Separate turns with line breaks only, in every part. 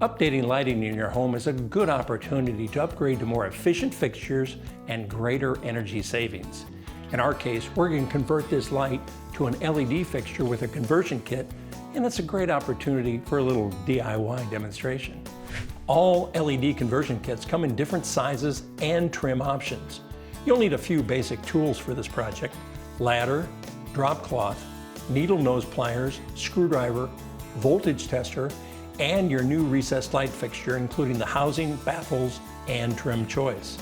Updating lighting in your home is a good opportunity to upgrade to more efficient fixtures and greater energy savings. In our case, we're going to convert this light to an LED fixture with a conversion kit, and it's a great opportunity for a little DIY demonstration. All LED conversion kits come in different sizes and trim options. You'll need a few basic tools for this project: ladder, drop cloth, needle nose pliers, screwdriver, voltage tester, and your new recessed light fixture, including the housing, baffles, and trim choice.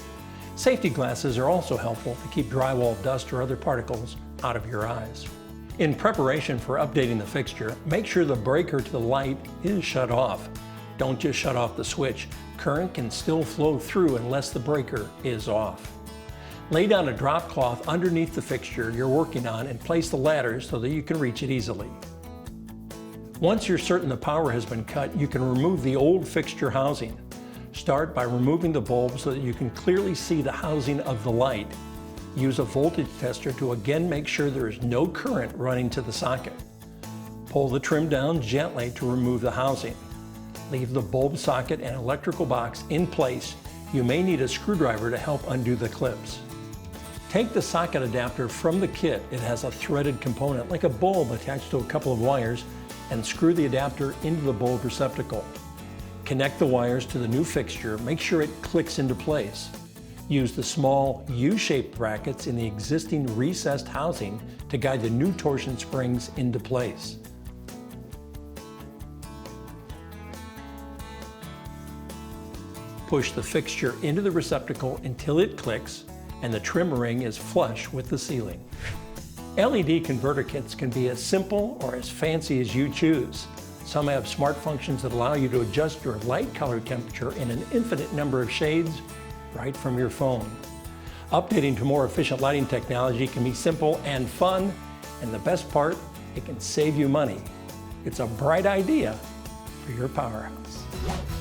Safety glasses are also helpful to keep drywall dust or other particles out of your eyes. In preparation for updating the fixture, make sure the breaker to the light is shut off. Don't just shut off the switch. Current can still flow through unless the breaker is off. Lay down a drop cloth underneath the fixture you're working on and place the ladder so that you can reach it easily. Once you're certain the power has been cut, you can remove the old fixture housing. Start by removing the bulb so that you can clearly see the housing of the light. Use a voltage tester to again make sure there is no current running to the socket. Pull the trim down gently to remove the housing. Leave the bulb socket and electrical box in place. You may need a screwdriver to help undo the clips. Take the socket adapter from the kit. It has a threaded component like a bulb attached to a couple of wires, and screw the adapter into the bulb receptacle. Connect the wires to the new fixture. Make sure it clicks into place. Use the small U-shaped brackets in the existing recessed housing to guide the new torsion springs into place. Push the fixture into the receptacle until it clicks and the trim ring is flush with the ceiling. LED converter kits can be as simple or as fancy as you choose. Some have smart functions that allow you to adjust your light color temperature in an infinite number of shades right from your phone. Updating to more efficient lighting technology can be simple and fun, and the best part, it can save you money. It's a bright idea for your PowerHouse.